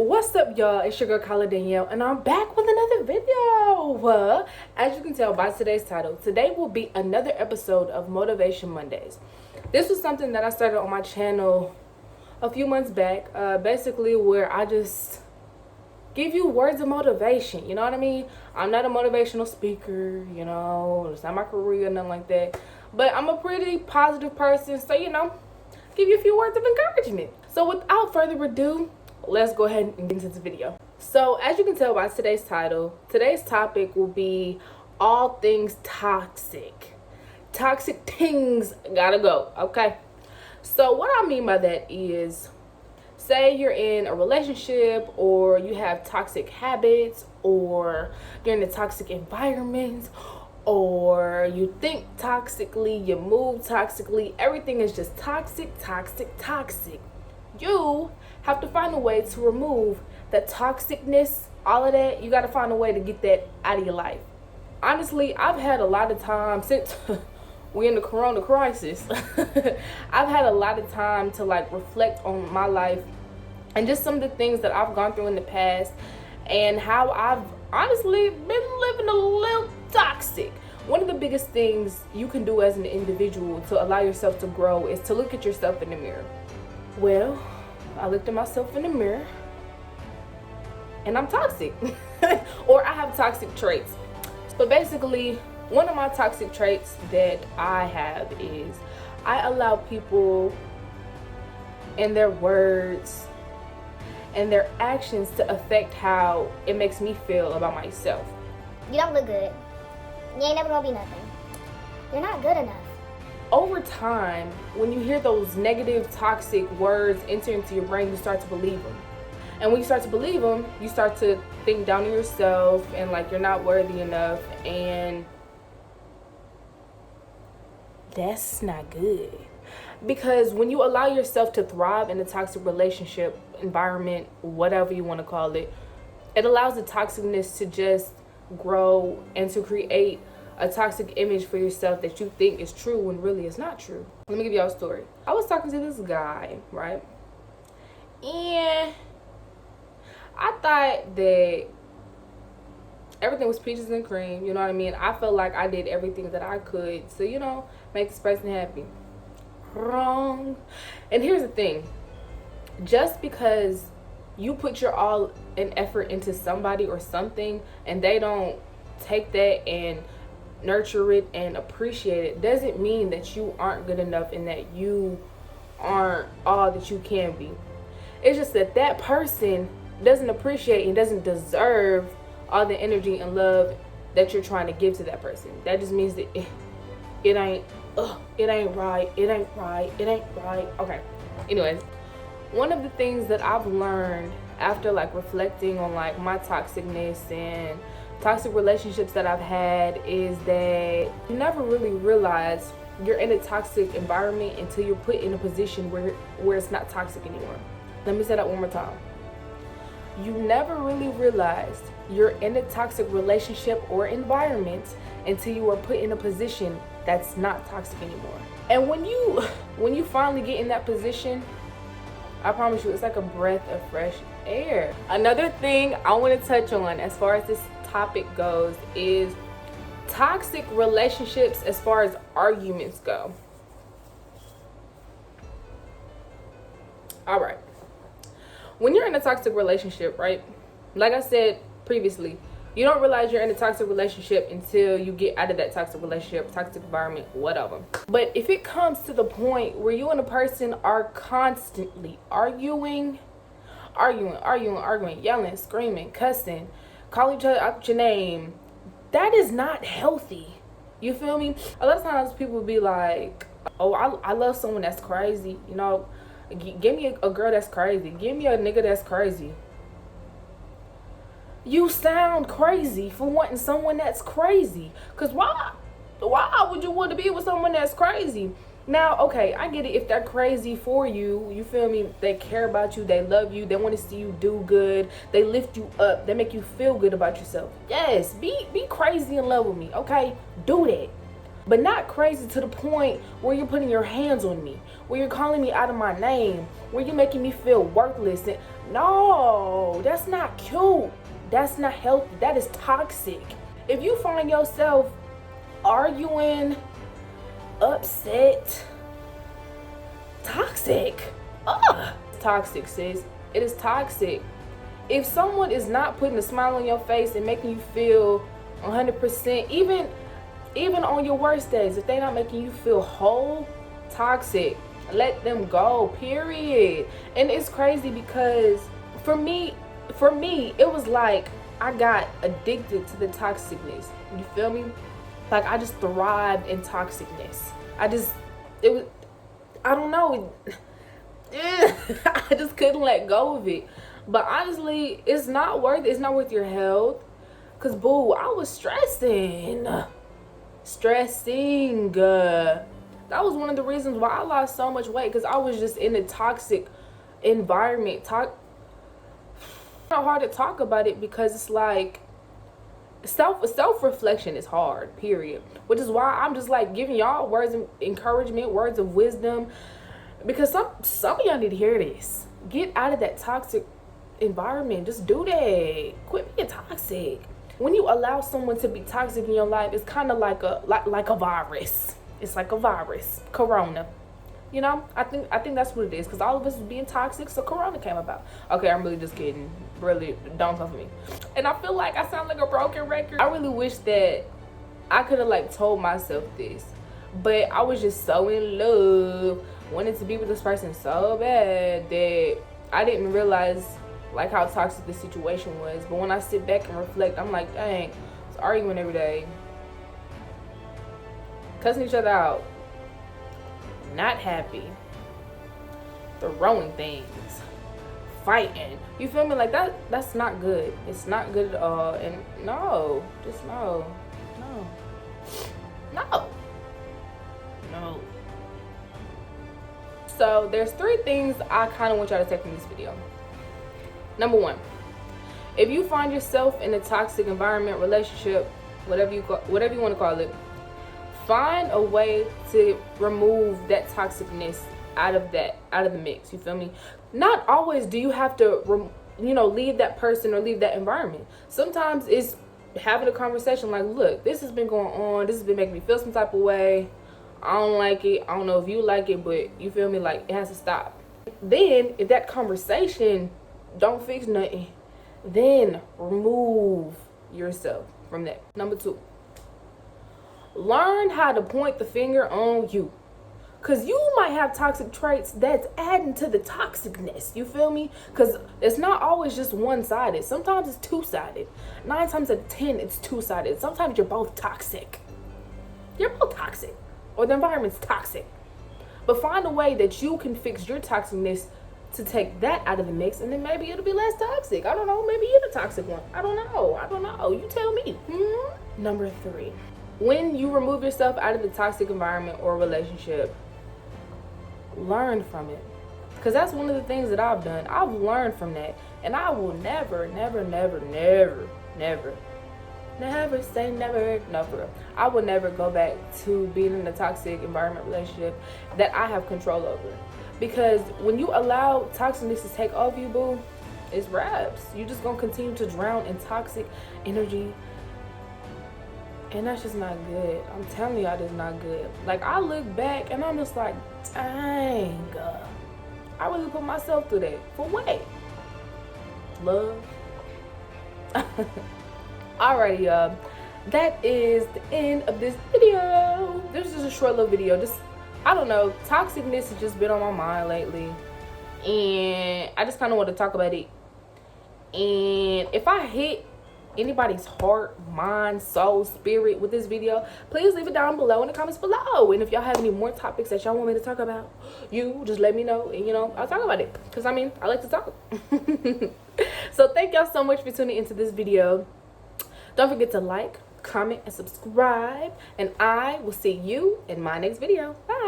What's up, y'all? It's your girl Kyla Danielle, and I'm back with another video. As you can tell by today's title, today will be another episode of Motivation Mondays. This was something that I started on my channel a few months back, basically where I just give you words of motivation. You know what I mean? I'm not a motivational speaker, it's not my career, nothing like that. But I'm a pretty positive person, so give you a few words of encouragement. So without further ado, let's go ahead and get into this video. So as you can tell by today's title, today's topic will be all things toxic. Toxic things gotta go, okay? So what I mean by that is, say you're in a relationship, or you have toxic habits, or you're in a toxic environment, or you think toxically, you move toxically, everything is just toxic. You have to find a way to remove the toxicness, all of that. You got to find a way to get that out of your life. Honestly, I've had a lot of time since we're in the corona crisis. I've had a lot of time to reflect on my life and just some of the things that I've gone through in the past and how I've honestly been living a little toxic. One of the biggest things you can do as an individual to allow yourself to grow is to look at yourself in the mirror. Well, I looked at myself in the mirror and I'm toxic. Or I have toxic traits. But basically, one of my toxic traits that I have is I allow people and their words and their actions to affect how it makes me feel about myself. You don't look good. You ain't never gonna be nothing. You're not good enough. Over time, when you hear those negative, toxic words enter into your brain, you start to believe them. And when you start to believe them, you start to think down on yourself and you're not worthy enough. And that's not good. Because when you allow yourself to thrive in a toxic relationship, environment, whatever you want to call it, it allows the toxicness to just grow and to create a toxic image for yourself that you think is true when really it's not true. Let me give y'all a story. I was talking to this guy, right? And I thought that everything was peaches and cream, you know what I mean? I felt like I did everything that I could to, make this person happy. Wrong. And here's the thing. Just because you put your all and effort into somebody or something and they don't take that and nurture it and appreciate it doesn't mean that you aren't good enough and that you aren't all that you can be. It's just that that person doesn't appreciate and doesn't deserve all the energy and love that you're trying to give to that person. That just means that it ain't right. Okay, anyways, one of the things that I've learned after reflecting on my toxicness and toxic relationships that I've had is that you never really realize you're in a toxic environment until you're put in a position where it's not toxic anymore. Let me say that one more time. You never really realized you're in a toxic relationship or environment until you are put in a position that's not toxic anymore. And when you finally get in that position, I promise you, it's like a breath of fresh air. Another thing I want to touch on as far as this topic goes is toxic relationships as far as arguments go. All right. When you're in a toxic relationship, right? Like I said previously, you don't realize you're in a toxic relationship until you get out of that toxic relationship, toxic environment, whatever. But if it comes to the point where you and a person are constantly arguing, yelling, screaming, cussing, calling each other out your name, that is not healthy. You feel me? A lot of times people will be like, oh, I love someone that's crazy. Give me a girl that's crazy. Give me a nigga that's crazy. You sound crazy for wanting someone that's crazy. Because why would you want to be with someone that's crazy? Now, okay, I get it. If they're crazy for you, you feel me? They care about you. They love you. They want to see you do good. They lift you up. They make you feel good about yourself. Yes, be crazy in love with me, okay? Do that. But not crazy to the point where you're putting your hands on me, where you're calling me out of my name, where you're making me feel worthless. And No, that's not cute. That's not healthy. That is toxic. If you find yourself arguing, upset, toxic. Ugh. It's toxic, sis. It is toxic. If someone is not putting a smile on your face and making you feel 100%, even on your worst days, if they're not making you feel whole, toxic. Let them go, period. And it's crazy because for me, it was like I got addicted to the toxicness. You feel me? Like I just thrived in toxicness. I don't know. I just couldn't let go of it. But honestly, it's not worth it. It's not worth your health. Cause boo, I was stressing. That was one of the reasons why I lost so much weight, because I was just in a toxic environment. It's not hard to talk about it because it's like self-reflection is hard, period. Which is why I'm just like giving y'all words of encouragement, words of wisdom, because some of y'all need to hear this. Get out of that toxic environment. Just do that. Quit being toxic. When you allow someone to be toxic in your life, it's kind of like a virus. It's like a virus, Corona. You know, I think that's what it is. Because all of us was being toxic, so Corona came about. Okay, I'm really just kidding. Really, don't come for me. And I feel like I sound like a broken record. I really wish that I could have like told myself this, but I was just so in love, wanted to be with this person so bad that I didn't realize like how toxic the situation was. But when I sit back and reflect, I'm like, dang, I was arguing every day, cussing each other out, not happy, throwing things, fighting. You feel me? Like that's not good. It's not good at all. And no. So there's 3 things I kind of want y'all to take from this video. Number 1, if you find yourself in a toxic environment, relationship, whatever you want to call it, find a way to remove that toxicness out of the mix. You feel me? Not always do you have to leave that person or leave that environment. Sometimes it's having a conversation like, look, this has been going on, this has been making me feel some type of way, I don't like it, I don't know if you like it, but you feel me, like it has to stop. Then if that conversation don't fix nothing, then remove yourself from that. Number 2, learn how to point the finger on you. Because you might have toxic traits that's adding to the toxicness. You feel me? Because it's not always just one-sided. Sometimes it's two-sided. 9 times out of 10, it's two-sided. Sometimes you're both toxic. You're both toxic. Or the environment's toxic. But find a way that you can fix your toxicness to take that out of the mix, and then maybe it'll be less toxic. I don't know. Maybe you're the toxic one. I don't know. You tell me. Number 3. When you remove yourself out of the toxic environment or relationship, learn from it. Because that's one of the things that I've done. I've learned from that. And I will never say never. I will never go back to being in a toxic environment, relationship that I have control over. Because when you allow toxicness to take over you, boo, it's wraps. You're just going to continue to drown in toxic energy. And that's just not good. I'm telling y'all, that's not good. Like, I look back and I'm just like, dang. I really put myself through that. For what? Love. Alrighty, y'all. That is the end of this video. This is just a short little video. Just, I don't know. Toxicness has just been on my mind lately. And I just kind of want to talk about it. And if I hit anybody's heart, mind, soul, spirit with this video, please leave it down below in the comments below. And if y'all have any more topics that y'all want me to talk about, you just let me know, and I'll talk about it, because I like to talk. So thank y'all so much for tuning into this video. Don't forget to like, comment, and subscribe, and I will see you in my next video. Bye.